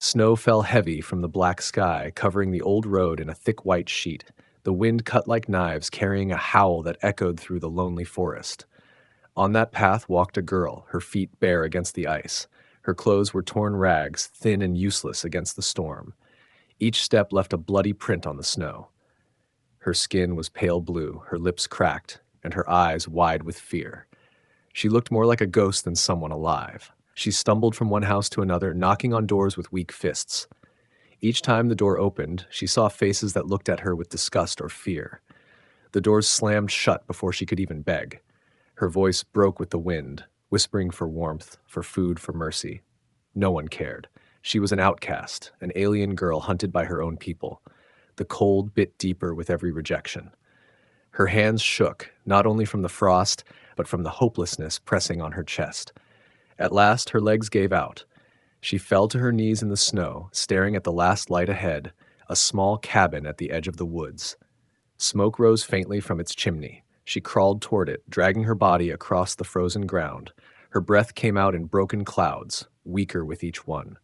Snow fell heavy from the black sky, covering the old road in a thick white sheet. The wind cut like knives, carrying a howl that echoed through the lonely forest. On that path walked a girl, her feet bare against the ice. Her clothes were torn rags, thin and useless against the storm. Each step left a bloody print on the snow. Her skin was pale blue, her lips cracked, and her eyes wide with fear. She looked more like a ghost than someone alive. She stumbled from one house to another, knocking on doors with weak fists. Each time the door opened, she saw faces that looked at her with disgust or fear. The doors slammed shut before she could even beg. Her voice broke with the wind, whispering for warmth, for food, for mercy. No one cared. She was an outcast, an alien girl hunted by her own people. The cold bit deeper with every rejection. Her hands shook, not only from the frost, but from the hopelessness pressing on her chest. At last, her legs gave out. She fell to her knees in the snow, staring at the last light ahead, a small cabin at the edge of the woods. Smoke rose faintly from its chimney. She crawled toward it, dragging her body across the frozen ground. Her breath came out in broken clouds, weaker with each one.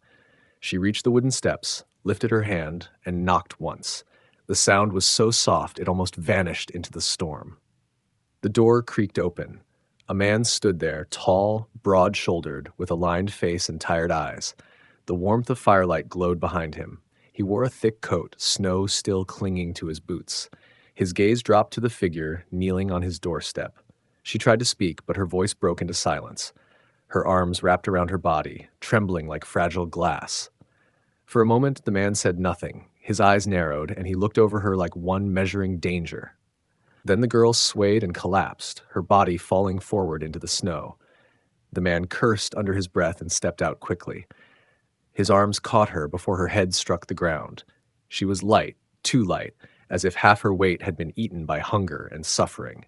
She reached the wooden steps, lifted her hand, and knocked once. The sound was so soft it almost vanished into the storm. The door creaked open. A man stood there, tall, broad-shouldered, with a lined face and tired eyes. The warmth of firelight glowed behind him. He wore a thick coat, snow still clinging to his boots. His gaze dropped to the figure kneeling on his doorstep. She tried to speak, but her voice broke into silence. Her arms wrapped around her body, trembling like fragile glass. For a moment, the man said nothing. His eyes narrowed, and he looked over her like one measuring danger. Then the girl swayed and collapsed, her body falling forward into the snow. The man cursed under his breath and stepped out quickly. His arms caught her before her head struck the ground. She was light, too light, as if half her weight had been eaten by hunger and suffering.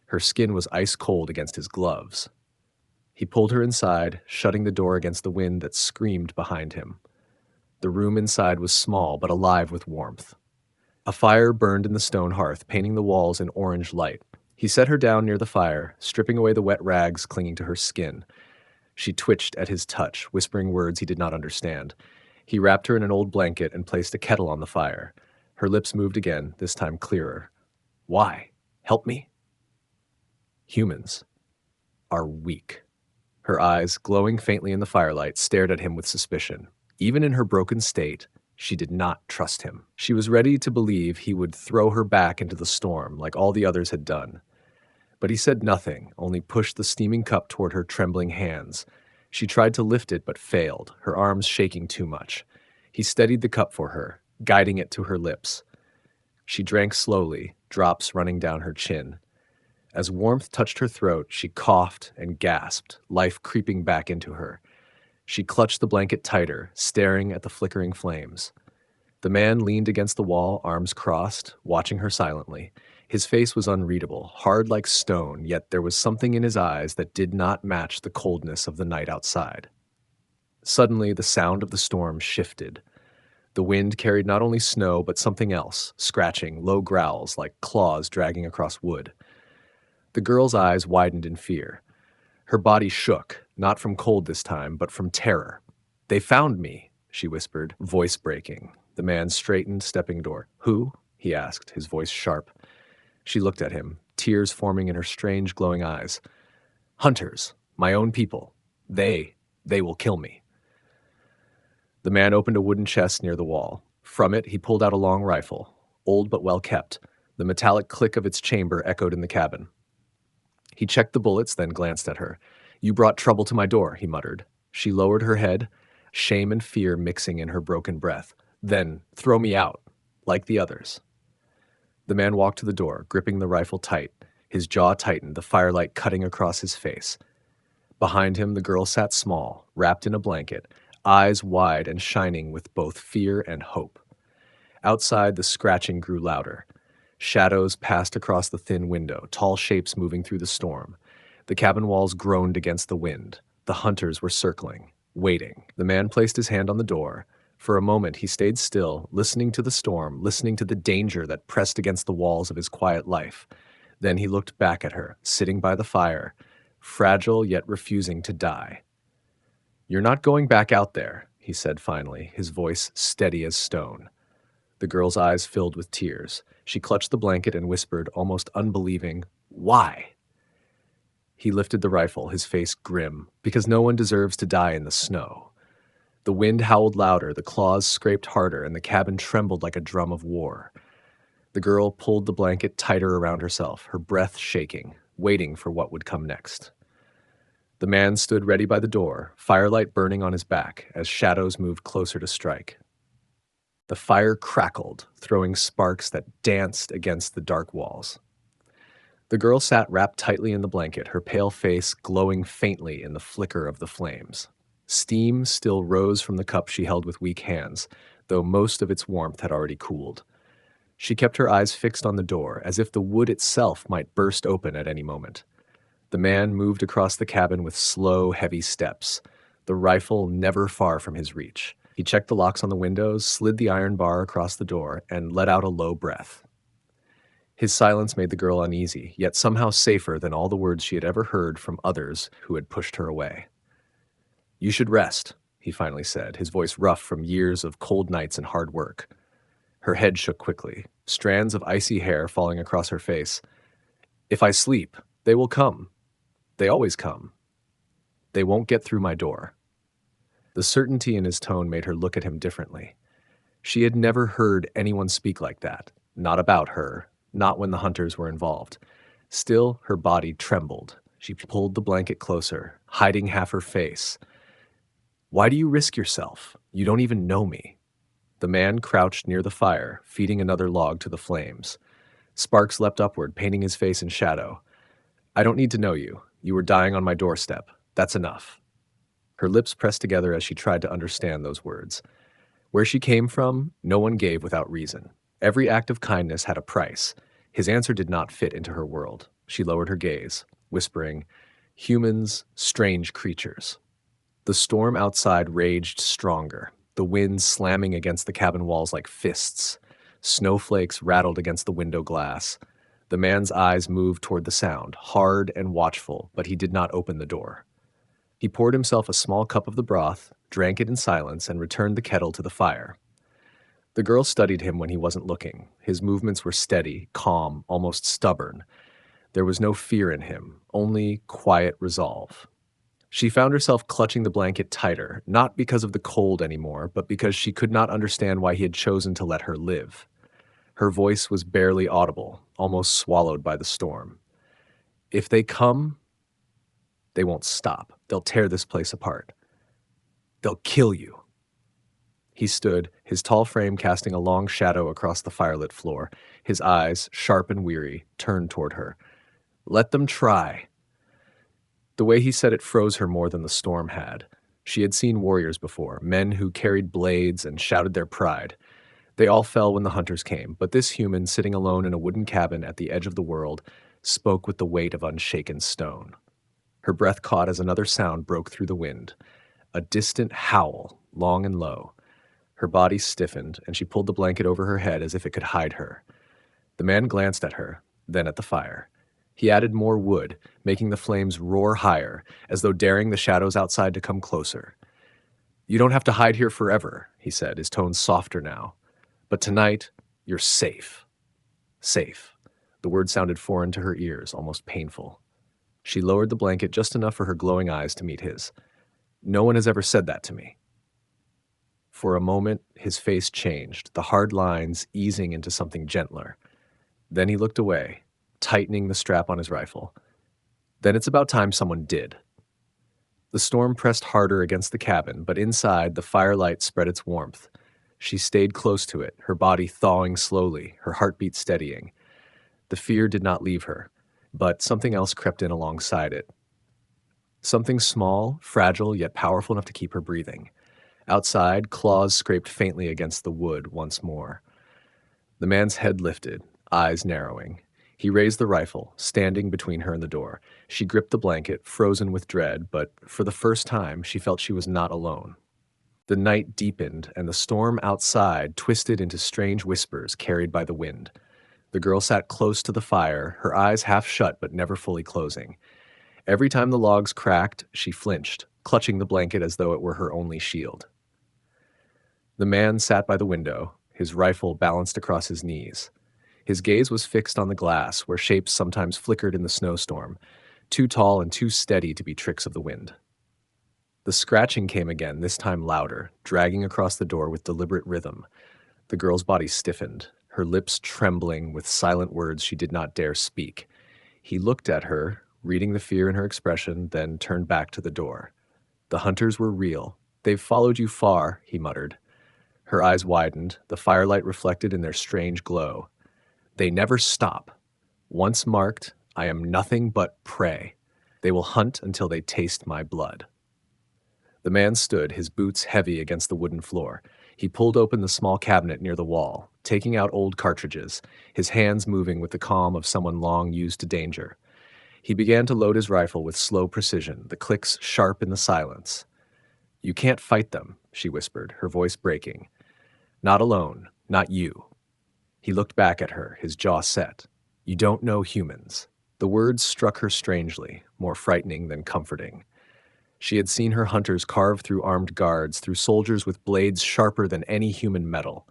Her skin was ice cold against his gloves. He pulled her inside, shutting the door against the wind that screamed behind him. The room inside was small but alive with warmth. A fire burned in the stone hearth, painting the walls in orange light. He set her down near the fire, stripping away the wet rags clinging to her skin. She twitched at his touch, whispering words he did not understand. He wrapped her in an old blanket and placed a kettle on the fire. Her lips moved again, this time clearer. Why? Help me? Humans are weak. Her eyes, glowing faintly in the firelight, stared at him with suspicion. Even in her broken state, she did not trust him. She was ready to believe he would throw her back into the storm like all the others had done. But he said nothing, only pushed the steaming cup toward her trembling hands. She tried to lift it but failed, her arms shaking too much. He steadied the cup for her, guiding it to her lips. She drank slowly, drops running down her chin. As warmth touched her throat, she coughed and gasped, life creeping back into her. She clutched the blanket tighter, staring at the flickering flames. The man leaned against the wall, arms crossed, watching her silently. His face was unreadable, hard like stone, yet there was something in his eyes that did not match the coldness of the night outside. Suddenly, the sound of the storm shifted. The wind carried not only snow, but something else, scratching, low growls like claws dragging across wood. The girl's eyes widened in fear. Her body shook, not from cold this time, but from terror. "They found me," she whispered, voice breaking. The man straightened, stepping toward. "Who?" he asked, his voice sharp. She looked at him, tears forming in her strange, glowing eyes. "Hunters, my own people. They will kill me." The man opened a wooden chest near the wall. From it, he pulled out a long rifle, old but well kept. The metallic click of its chamber echoed in the cabin. He checked the bullets, then glanced at her. "You brought trouble to my door," he muttered. She lowered her head, shame and fear mixing in her broken breath. "Then throw me out, like the others." The man walked to the door, gripping the rifle tight. His jaw tightened, the firelight cutting across his face. Behind him, the girl sat small, wrapped in a blanket, eyes wide and shining with both fear and hope. Outside, the scratching grew louder. Shadows passed across the thin window, tall shapes moving through the storm. The cabin walls groaned against the wind. The hunters were circling, waiting. The man placed his hand on the door. For a moment, he stayed still, listening to the storm, listening to the danger that pressed against the walls of his quiet life. Then he looked back at her, sitting by the fire, fragile yet refusing to die. "You're not going back out there," he said finally, his voice steady as stone. The girl's eyes filled with tears. She clutched the blanket and whispered, almost unbelieving, "Why?" He lifted the rifle, his face grim, because no one deserves to die in the snow. The wind howled louder, the claws scraped harder, and the cabin trembled like a drum of war. The girl pulled the blanket tighter around herself, her breath shaking, waiting for what would come next. The man stood ready by the door, firelight burning on his back as shadows moved closer to strike. The fire crackled, throwing sparks that danced against the dark walls. The girl sat wrapped tightly in the blanket, her pale face glowing faintly in the flicker of the flames. Steam still rose from the cup she held with weak hands, though most of its warmth had already cooled. She kept her eyes fixed on the door, as if the wood itself might burst open at any moment. The man moved across the cabin with slow, heavy steps, the rifle never far from his reach. He checked the locks on the windows, slid the iron bar across the door, and let out a low breath. His silence made the girl uneasy, yet somehow safer than all the words she had ever heard from others who had pushed her away. "You should rest," he finally said, his voice rough from years of cold nights and hard work. Her head shook quickly, strands of icy hair falling across her face. "If I sleep, they will come. They always come. They won't get through my door." The certainty in his tone made her look at him differently. She had never heard anyone speak like that, not about her, not when the hunters were involved. Still, her body trembled. She pulled the blanket closer, hiding half her face. "Why do you risk yourself? You don't even know me." The man crouched near the fire, feeding another log to the flames. Sparks leapt upward, painting his face in shadow. "I don't need to know you. You were dying on my doorstep. That's enough." Her lips pressed together as she tried to understand those words. Where she came from, no one gave without reason. Every act of kindness had a price. His answer did not fit into her world. She lowered her gaze, whispering, "Humans, strange creatures." The storm outside raged stronger, the wind slamming against the cabin walls like fists. Snowflakes rattled against the window glass. The man's eyes moved toward the sound, hard and watchful, but he did not open the door. He poured himself a small cup of the broth, drank it in silence, and returned the kettle to the fire. The girl studied him when he wasn't looking. His movements were steady, calm, almost stubborn. There was no fear in him, only quiet resolve. She found herself clutching the blanket tighter, not because of the cold anymore, but because she could not understand why he had chosen to let her live. Her voice was barely audible, almost swallowed by the storm. "If they come, they won't stop. They'll tear this place apart. They'll kill you." He stood, his tall frame casting a long shadow across the firelit floor, his eyes, sharp and weary, turned toward her. "Let them try." The way he said it froze her more than the storm had. She had seen warriors before, men who carried blades and shouted their pride. They all fell when the hunters came, but this human, sitting alone in a wooden cabin at the edge of the world, spoke with the weight of unshaken stone. Her breath caught as another sound broke through the wind. A distant howl, long and low. Her body stiffened, and she pulled the blanket over her head as if it could hide her. The man glanced at her, then at the fire. He added more wood, making the flames roar higher, as though daring the shadows outside to come closer. "You don't have to hide here forever," he said, his tone softer now. "But tonight, you're safe." Safe. The word sounded foreign to her ears, almost painful. She lowered the blanket just enough for her glowing eyes to meet his. "No one has ever said that to me." For a moment, his face changed, the hard lines easing into something gentler. Then he looked away, tightening the strap on his rifle. "Then it's about time someone did." The storm pressed harder against the cabin, but inside, the firelight spread its warmth. She stayed close to it, her body thawing slowly, her heartbeat steadying. The fear did not leave her, but something else crept in alongside it. Something small, fragile, yet powerful enough to keep her breathing. Outside, claws scraped faintly against the wood once more. The man's head lifted, eyes narrowing. He raised the rifle, standing between her and the door. She gripped the blanket, frozen with dread, but for the first time, she felt she was not alone. The night deepened, and the storm outside twisted into strange whispers carried by the wind. The girl sat close to the fire, her eyes half shut but never fully closing. Every time the logs cracked, she flinched, clutching the blanket as though it were her only shield. The man sat by the window, his rifle balanced across his knees. His gaze was fixed on the glass, where shapes sometimes flickered in the snowstorm, too tall and too steady to be tricks of the wind. The scratching came again, this time louder, dragging across the door with deliberate rhythm. The girl's body stiffened, her lips trembling with silent words she did not dare speak. He looked at her, reading the fear in her expression, then turned back to the door. The hunters were real. They've followed you far, he muttered. Her eyes widened, the firelight reflected in their strange glow. They never stop. Once marked, I am nothing but prey. They will hunt until they taste my blood. The man stood, his boots heavy against the wooden floor. He pulled open the small cabinet near the wall, taking out old cartridges, his hands moving with the calm of someone long used to danger. He began to load his rifle with slow precision, the clicks sharp in the silence. You can't fight them, she whispered, her voice breaking. Not alone, not you. He looked back at her, his jaw set. You don't know humans. The words struck her strangely, more frightening than comforting. She had seen her hunters carve through armed guards, through soldiers with blades sharper than any human metal.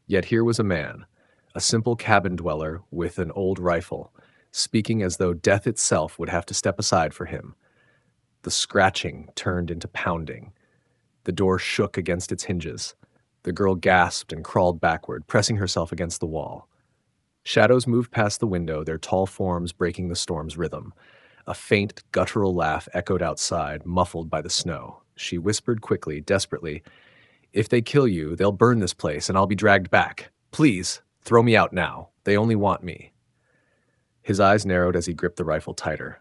Yet here was a man, a simple cabin dweller with an old rifle, speaking as though death itself would have to step aside for him. The scratching turned into pounding. The door shook against its hinges. The girl gasped and crawled backward, pressing herself against the wall. Shadows moved past the window, their tall forms breaking the storm's rhythm. A faint, guttural laugh echoed outside, muffled by the snow. She whispered quickly, desperately, If they kill you, they'll burn this place and I'll be dragged back. Please, throw me out now. They only want me. His eyes narrowed as he gripped the rifle tighter.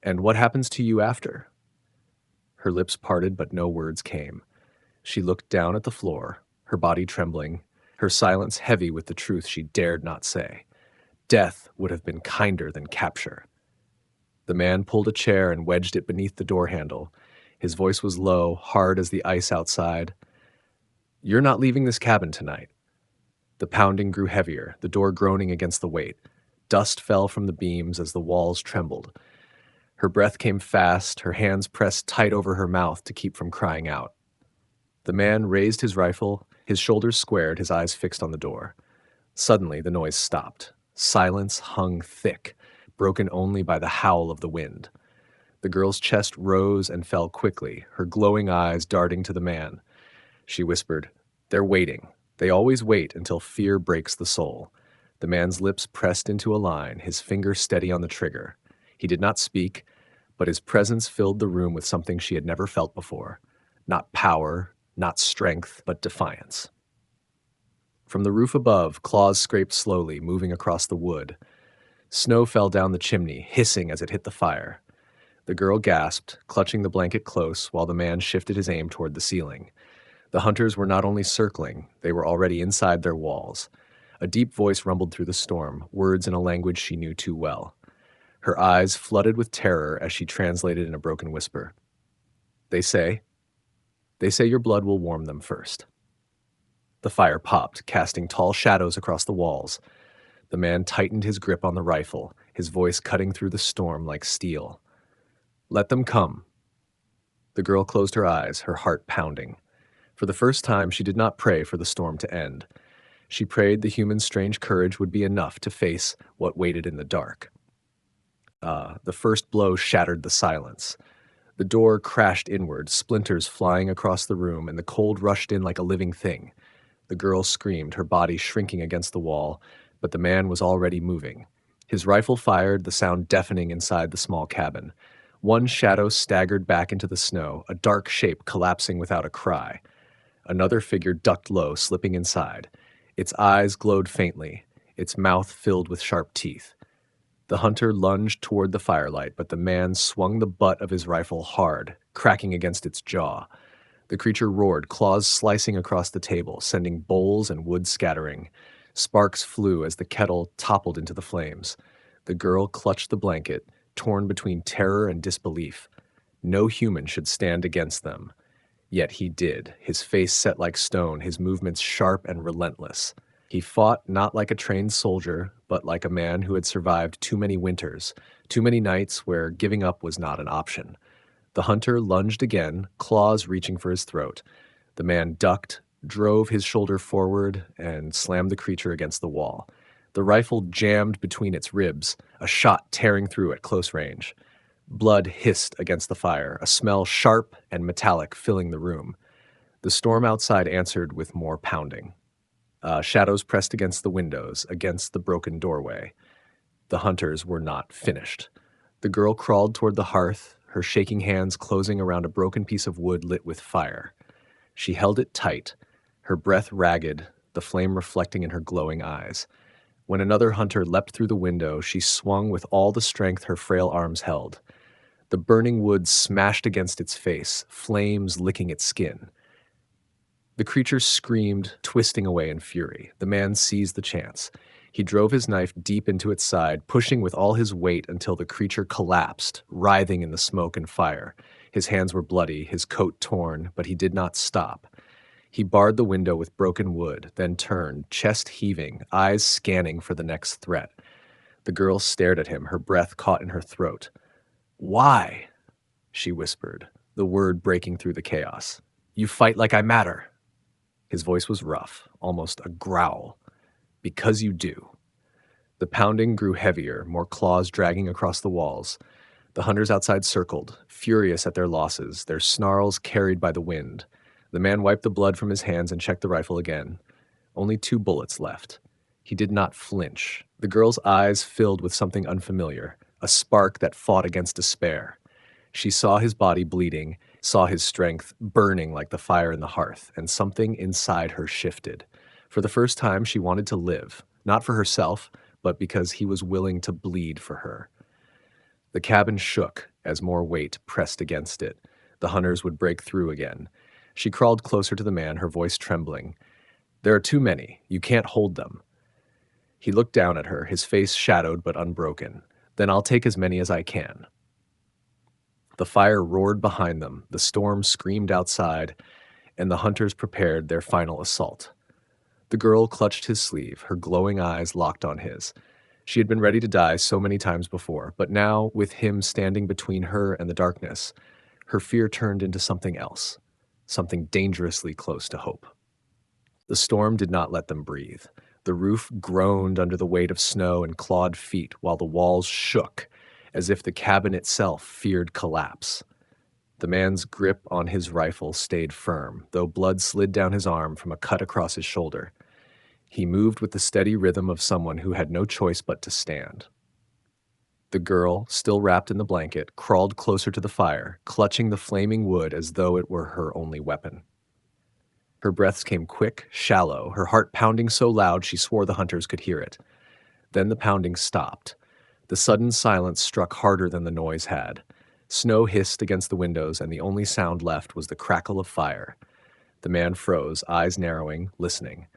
And what happens to you after? Her lips parted, but no words came. She looked down at the floor, her body trembling, her silence heavy with the truth she dared not say. Death would have been kinder than capture. The man pulled a chair and wedged it beneath the door handle. His voice was low, hard as the ice outside. You're not leaving this cabin tonight. The pounding grew heavier, the door groaning against the weight. Dust fell from the beams as the walls trembled. Her breath came fast, her hands pressed tight over her mouth to keep from crying out. The man raised his rifle, his shoulders squared, his eyes fixed on the door. Suddenly, the noise stopped. Silence hung thick, broken only by the howl of the wind. The girl's chest rose and fell quickly, her glowing eyes darting to the man. She whispered, They're waiting. They always wait until fear breaks the soul. The man's lips pressed into a line, his finger steady on the trigger. He did not speak, but his presence filled the room with something she had never felt before. Not power, not strength, but defiance. From the roof above, claws scraped slowly, moving across the wood. Snow fell down the chimney, hissing as it hit the fire. The girl gasped, clutching the blanket close, while the man shifted his aim toward the ceiling. The hunters were not only circling, they were already inside their walls. A deep voice rumbled through the storm, words in a language she knew too well. Her eyes flooded with terror as she translated in a broken whisper. They say your blood will warm them first. The fire popped, casting tall shadows across the walls. The man tightened his grip on the rifle, his voice cutting through the storm like steel. Let them come. The girl closed her eyes, her heart pounding. For the first time, she did not pray for the storm to end. She prayed the human's strange courage would be enough to face what waited in the dark. The first blow shattered the silence. The door crashed inward, splinters flying across the room, and the cold rushed in like a living thing. The girl screamed, her body shrinking against the wall, but the man was already moving. His rifle fired, the sound deafening inside the small cabin. One shadow staggered back into the snow, a dark shape collapsing without a cry. Another figure ducked low, slipping inside. Its eyes glowed faintly, its mouth filled with sharp teeth. The hunter lunged toward the firelight, but the man swung the butt of his rifle hard, cracking against its jaw. The creature roared, claws slicing across the table, sending bowls and wood scattering. Sparks flew as the kettle toppled into the flames. The girl clutched the blanket, torn between terror and disbelief. No human should stand against them. Yet he did, his face set like stone, his movements sharp and relentless. He fought not like a trained soldier, but like a man who had survived too many winters, too many nights where giving up was not an option. The hunter lunged again, claws reaching for his throat. The man ducked, drove his shoulder forward, and slammed the creature against the wall. The rifle jammed between its ribs, a shot tearing through at close range. Blood hissed against the fire, a smell sharp and metallic filling the room. The storm outside answered with more pounding. Shadows pressed against the windows, against the broken doorway. The hunters were not finished. The girl crawled toward the hearth, her shaking hands closing around a broken piece of wood lit with fire. She held it tight, her breath ragged, the flame reflecting in her glowing eyes. When another hunter leapt through the window, she swung with all the strength her frail arms held. The burning wood smashed against its face, flames licking its skin. The creature screamed, twisting away in fury. The man seized the chance. He drove his knife deep into its side, pushing with all his weight until the creature collapsed, writhing in the smoke and fire. His hands were bloody, his coat torn, but he did not stop. He barred the window with broken wood, then turned, chest heaving, eyes scanning for the next threat. The girl stared at him, her breath caught in her throat. "Why?" she whispered, the word breaking through the chaos. "You fight like I matter." His voice was rough, almost a growl. "Because you do." The pounding grew heavier, more claws dragging across the walls. The hunters outside circled, furious at their losses, their snarls carried by the wind. The man wiped the blood from his hands and checked the rifle again. Only 2 bullets left. He did not flinch. The girl's eyes filled with something unfamiliar, a spark that fought against despair. She saw his body bleeding, saw his strength burning like the fire in the hearth, and something inside her shifted. For the first time, she wanted to live, not for herself, but because he was willing to bleed for her. The cabin shook as more weight pressed against it. The hunters would break through again. She crawled closer to the man, her voice trembling. "There are too many. You can't hold them." He looked down at her, his face shadowed but unbroken. "Then I'll take as many as I can." The fire roared behind them, the storm screamed outside, and the hunters prepared their final assault. The girl clutched his sleeve, her glowing eyes locked on his. She had been ready to die so many times before, but now, with him standing between her and the darkness, her fear turned into something else, something dangerously close to hope. The storm did not let them breathe. The roof groaned under the weight of snow and clawed feet, while the walls shook, as if the cabin itself feared collapse. The man's grip on his rifle stayed firm, though blood slid down his arm from a cut across his shoulder. He moved with the steady rhythm of someone who had no choice but to stand. The girl, still wrapped in the blanket, crawled closer to the fire, clutching the flaming wood as though it were her only weapon. Her breaths came quick, shallow, her heart pounding so loud she swore the hunters could hear it. Then the pounding stopped. The sudden silence struck harder than the noise had. Snow hissed against the windows, and the only sound left was the crackle of fire. The man froze, eyes narrowing, listening.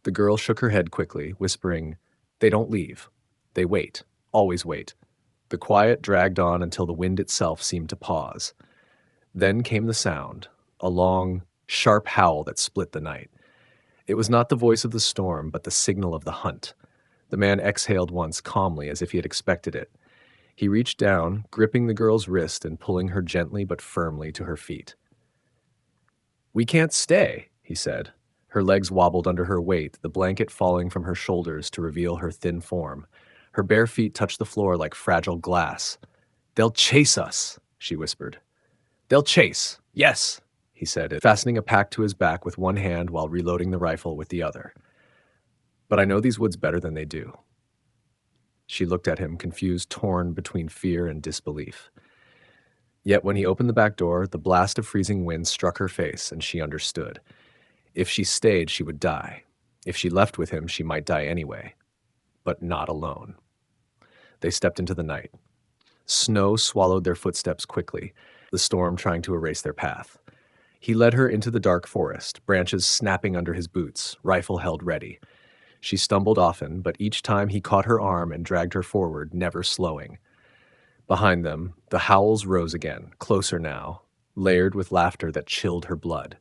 The girl shook her head quickly, whispering, "They don't leave. They wait. Always wait." The quiet dragged on until the wind itself seemed to pause. Then came the sound, a long, sharp howl that split the night. It was not the voice of the storm, but the signal of the hunt. The man exhaled once calmly, as if he had expected it. He reached down, gripping the girl's wrist and pulling her gently but firmly to her feet. "We can't stay," he said. Her legs wobbled under her weight, the blanket falling from her shoulders to reveal her thin form. Her bare feet touched the floor like fragile glass. "They'll chase us," she whispered. "They'll chase. Yes," he said, fastening a pack to his back with one hand while reloading the rifle with the other. "But I know these woods better than they do." She looked at him, confused, torn between fear and disbelief. Yet when he opened the back door, the blast of freezing wind struck her face, and she understood. If she stayed, she would die. If she left with him, she might die anyway. But not alone. They stepped into the night. Snow swallowed their footsteps quickly, the storm trying to erase their path. He led her into the dark forest, branches snapping under his boots, rifle held ready. She stumbled often, but each time he caught her arm and dragged her forward, never slowing. Behind them, the howls rose again, closer now, layered with laughter that chilled her blood.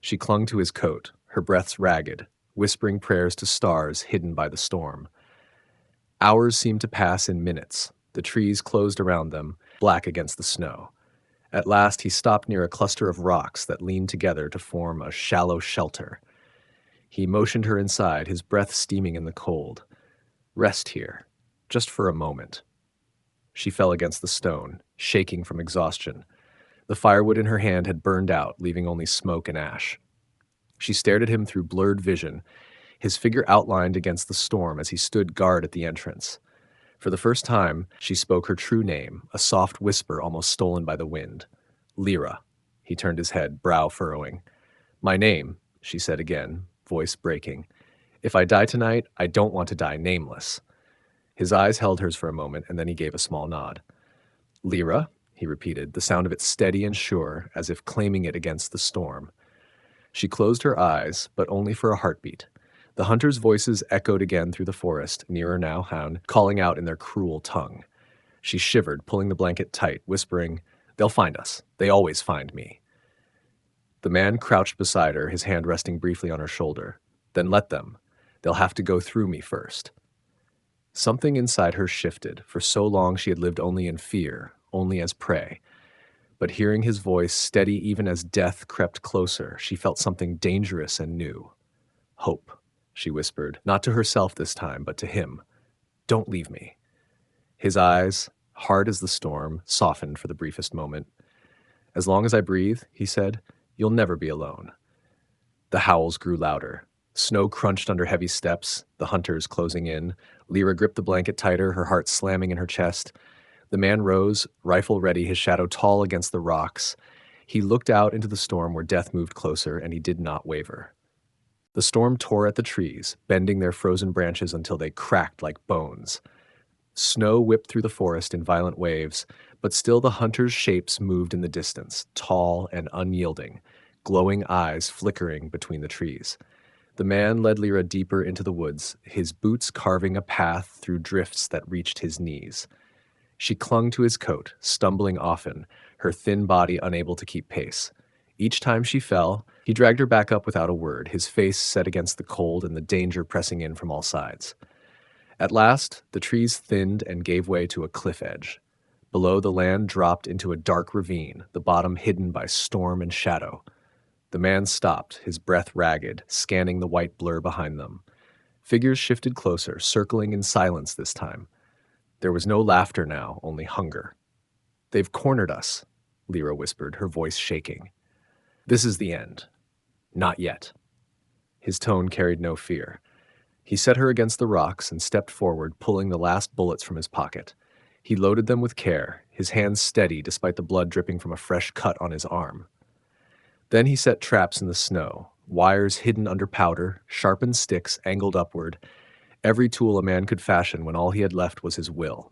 She clung to his coat, her breaths ragged, whispering prayers to stars hidden by the storm. Hours seemed to pass in minutes. The trees closed around them, black against the snow. At last he stopped near a cluster of rocks that leaned together to form a shallow shelter. He motioned her inside, his breath steaming in the cold. Rest here, just for a moment. She fell against the stone, shaking from exhaustion. The firewood in her hand had burned out, leaving only smoke and ash. She stared at him through blurred vision, his figure outlined against the storm as he stood guard at the entrance. For the first time, she spoke her true name, a soft whisper almost stolen by the wind. Lyra. He turned his head, brow furrowing. My name, she said again, voice breaking. If I die tonight, I don't want to die nameless. His eyes held hers for a moment, and then he gave a small nod. Lyra, he repeated, the sound of it steady and sure, as if claiming it against the storm. She closed her eyes, but only for a heartbeat. The hunters' voices echoed again through the forest, nearer now, hound, calling out in their cruel tongue. She shivered, pulling the blanket tight, whispering, They'll find us. They always find me. The man crouched beside her, his hand resting briefly on her shoulder. Then let them. They'll have to go through me first. Something inside her shifted. For so long she had lived only in fear, only as prey. But hearing his voice, steady even as death crept closer, she felt something dangerous and new. Hope, she whispered, not to herself this time, but to him. Don't leave me. His eyes, hard as the storm, softened for the briefest moment. As long as I breathe, he said, you'll never be alone. The howls grew louder. Snow crunched under heavy steps, the hunters closing in. Lyra gripped the blanket tighter, her heart slamming in her chest. The man rose, rifle ready, his shadow tall against the rocks. He looked out into the storm where death moved closer, and he did not waver. The storm tore at the trees, bending their frozen branches until they cracked like bones. Snow whipped through the forest in violent waves, but still the hunters' shapes moved in the distance, tall and unyielding, glowing eyes flickering between the trees. The man led Lyra deeper into the woods, his boots carving a path through drifts that reached his knees. She clung to his coat, stumbling often, her thin body unable to keep pace. Each time she fell, he dragged her back up without a word, his face set against the cold and the danger pressing in from all sides. At last, the trees thinned and gave way to a cliff edge. Below, the land dropped into a dark ravine, the bottom hidden by storm and shadow. The man stopped, his breath ragged, scanning the white blur behind them. Figures shifted closer, circling in silence this time. There was no laughter now, only hunger. They've cornered us, Lyra whispered, her voice shaking. This is the end. Not yet. His tone carried no fear. He set her against the rocks and stepped forward, pulling the last bullets from his pocket. He loaded them with care, his hands steady despite the blood dripping from a fresh cut on his arm. Then he set traps in the snow, wires hidden under powder, sharpened sticks angled upward, every tool a man could fashion when all he had left was his will.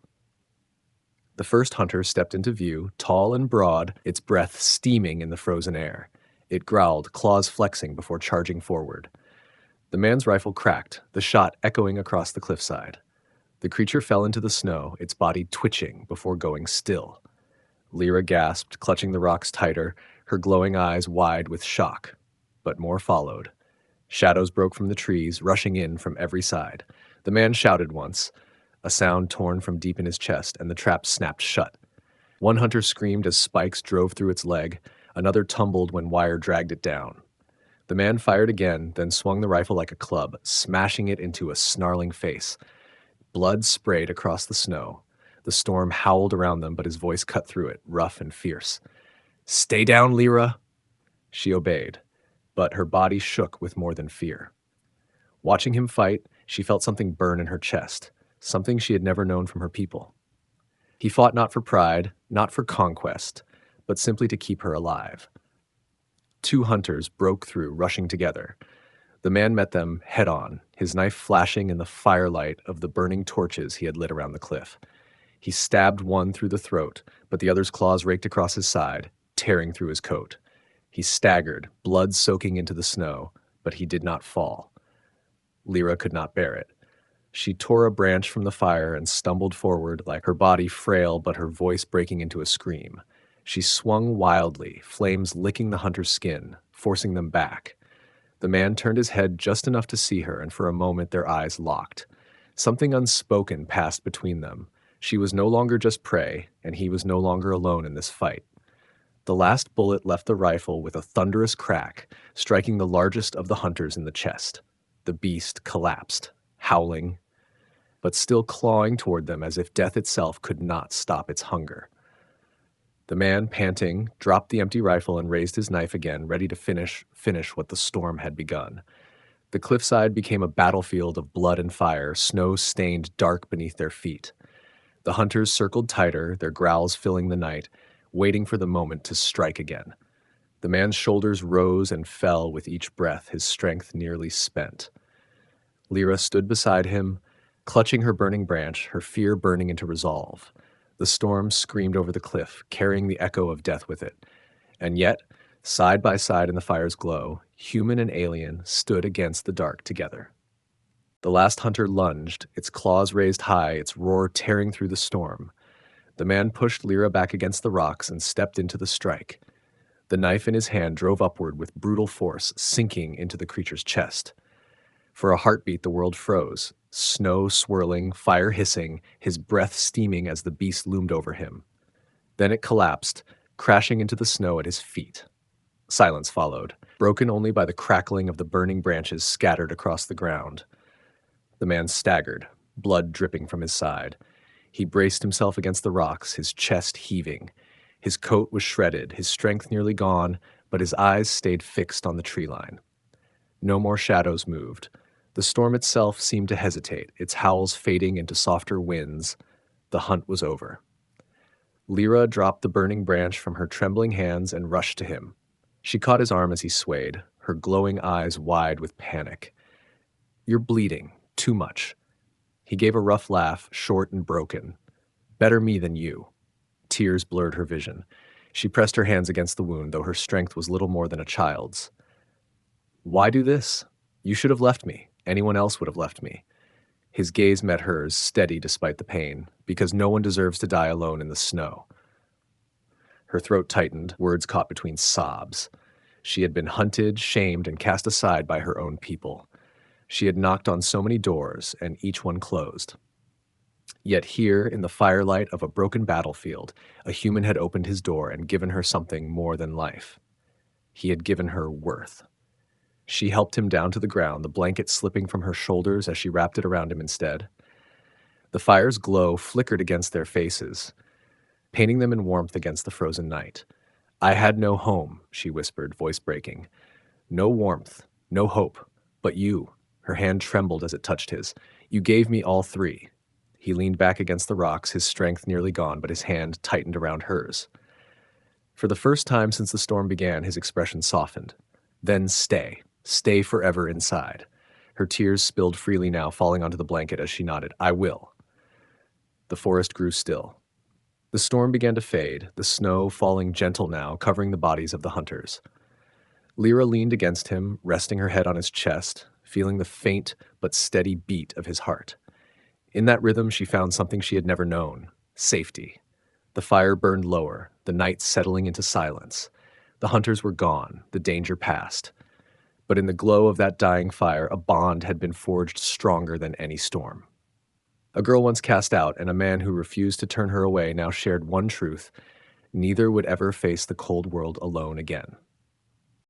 The first hunter stepped into view, tall and broad, its breath steaming in the frozen air. It growled, claws flexing before charging forward. The man's rifle cracked, the shot echoing across the cliffside. The creature fell into the snow, its body twitching before going still. Lyra gasped, clutching the rocks tighter, her glowing eyes wide with shock. But more followed. Shadows broke from the trees, rushing in from every side. The man shouted once, a sound torn from deep in his chest, and the trap snapped shut. One hunter screamed as spikes drove through its leg, another tumbled when wire dragged it down. The man fired again, then swung the rifle like a club, smashing it into a snarling face. Blood sprayed across the snow. The storm howled around them, but his voice cut through it, rough and fierce. Stay down, Lyra! She obeyed, but her body shook with more than fear. Watching him fight, she felt something burn in her chest, something she had never known from her people. He fought not for pride, not for conquest, but simply to keep her alive. Two hunters broke through, rushing together. The man met them head-on, his knife flashing in the firelight of the burning torches he had lit around the cliff. He stabbed one through the throat, but the other's claws raked across his side, tearing through his coat. He staggered, blood soaking into the snow, but he did not fall. Lyra could not bear it. She tore a branch from the fire and stumbled forward, like her body frail but her voice breaking into a scream. She swung wildly, flames licking the hunter's skin, forcing them back. The man turned his head just enough to see her, and for a moment their eyes locked. Something unspoken passed between them. She was no longer just prey, and he was no longer alone in this fight. The last bullet left the rifle with a thunderous crack, striking the largest of the hunters in the chest. The beast collapsed, howling, but still clawing toward them as if death itself could not stop its hunger. The man, panting, dropped the empty rifle and raised his knife again, ready to finish what the storm had begun. The cliffside became a battlefield of blood and fire, snow stained dark beneath their feet. The hunters circled tighter, their growls filling the night, waiting for the moment to strike again. The man's shoulders rose and fell with each breath, his strength nearly spent. Lyra stood beside him, clutching her burning branch, her fear burning into resolve. The storm screamed over the cliff, carrying the echo of death with it. And yet, side by side in the fire's glow, human and alien stood against the dark together. The last hunter lunged, its claws raised high, its roar tearing through the storm. The man pushed Lyra back against the rocks and stepped into the strike. The knife in his hand drove upward with brutal force, sinking into the creature's chest. For a heartbeat, the world froze, snow swirling, fire hissing, his breath steaming as the beast loomed over him. Then it collapsed, crashing into the snow at his feet. Silence followed, broken only by the crackling of the burning branches scattered across the ground. The man staggered, blood dripping from his side. He braced himself against the rocks, his chest heaving. His coat was shredded, his strength nearly gone, but his eyes stayed fixed on the tree line. No more shadows moved. The storm itself seemed to hesitate, its howls fading into softer winds. The hunt was over. Lyra dropped the burning branch from her trembling hands and rushed to him. She caught his arm as he swayed, her glowing eyes wide with panic. "You're bleeding. Too much." He gave a rough laugh, short and broken. "Better me than you." Tears blurred her vision. She pressed her hands against the wound, though her strength was little more than a child's. "Why do this? You should have left me. Anyone else would have left me." His gaze met hers, steady despite the pain, because no one deserves to die alone in the snow. Her throat tightened, words caught between sobs. She had been hunted, shamed, and cast aside by her own people. She had knocked on so many doors, and each one closed. Yet here, in the firelight of a broken battlefield, a human had opened his door and given her something more than life. He had given her worth. She helped him down to the ground, the blanket slipping from her shoulders as she wrapped it around him instead. The fire's glow flickered against their faces, painting them in warmth against the frozen night. "I had no home," she whispered, voice breaking. "No warmth, no hope, but you." Her hand trembled as it touched his. "You gave me all three." He leaned back against the rocks, his strength nearly gone, but his hand tightened around hers. For the first time since the storm began, his expression softened. "Then stay. Stay forever inside." Her tears spilled freely now, falling onto the blanket as she nodded. "I will." The forest grew still. The storm began to fade, the snow falling gentle now, covering the bodies of the hunters. Lyra leaned against him, resting her head on his chest, feeling the faint but steady beat of his heart. In that rhythm, she found something she had never known: safety. The fire burned lower, the night settling into silence. The hunters were gone, the danger past. But in the glow of that dying fire, a bond had been forged stronger than any storm. A girl once cast out, and a man who refused to turn her away now shared one truth: neither would ever face the cold world alone again.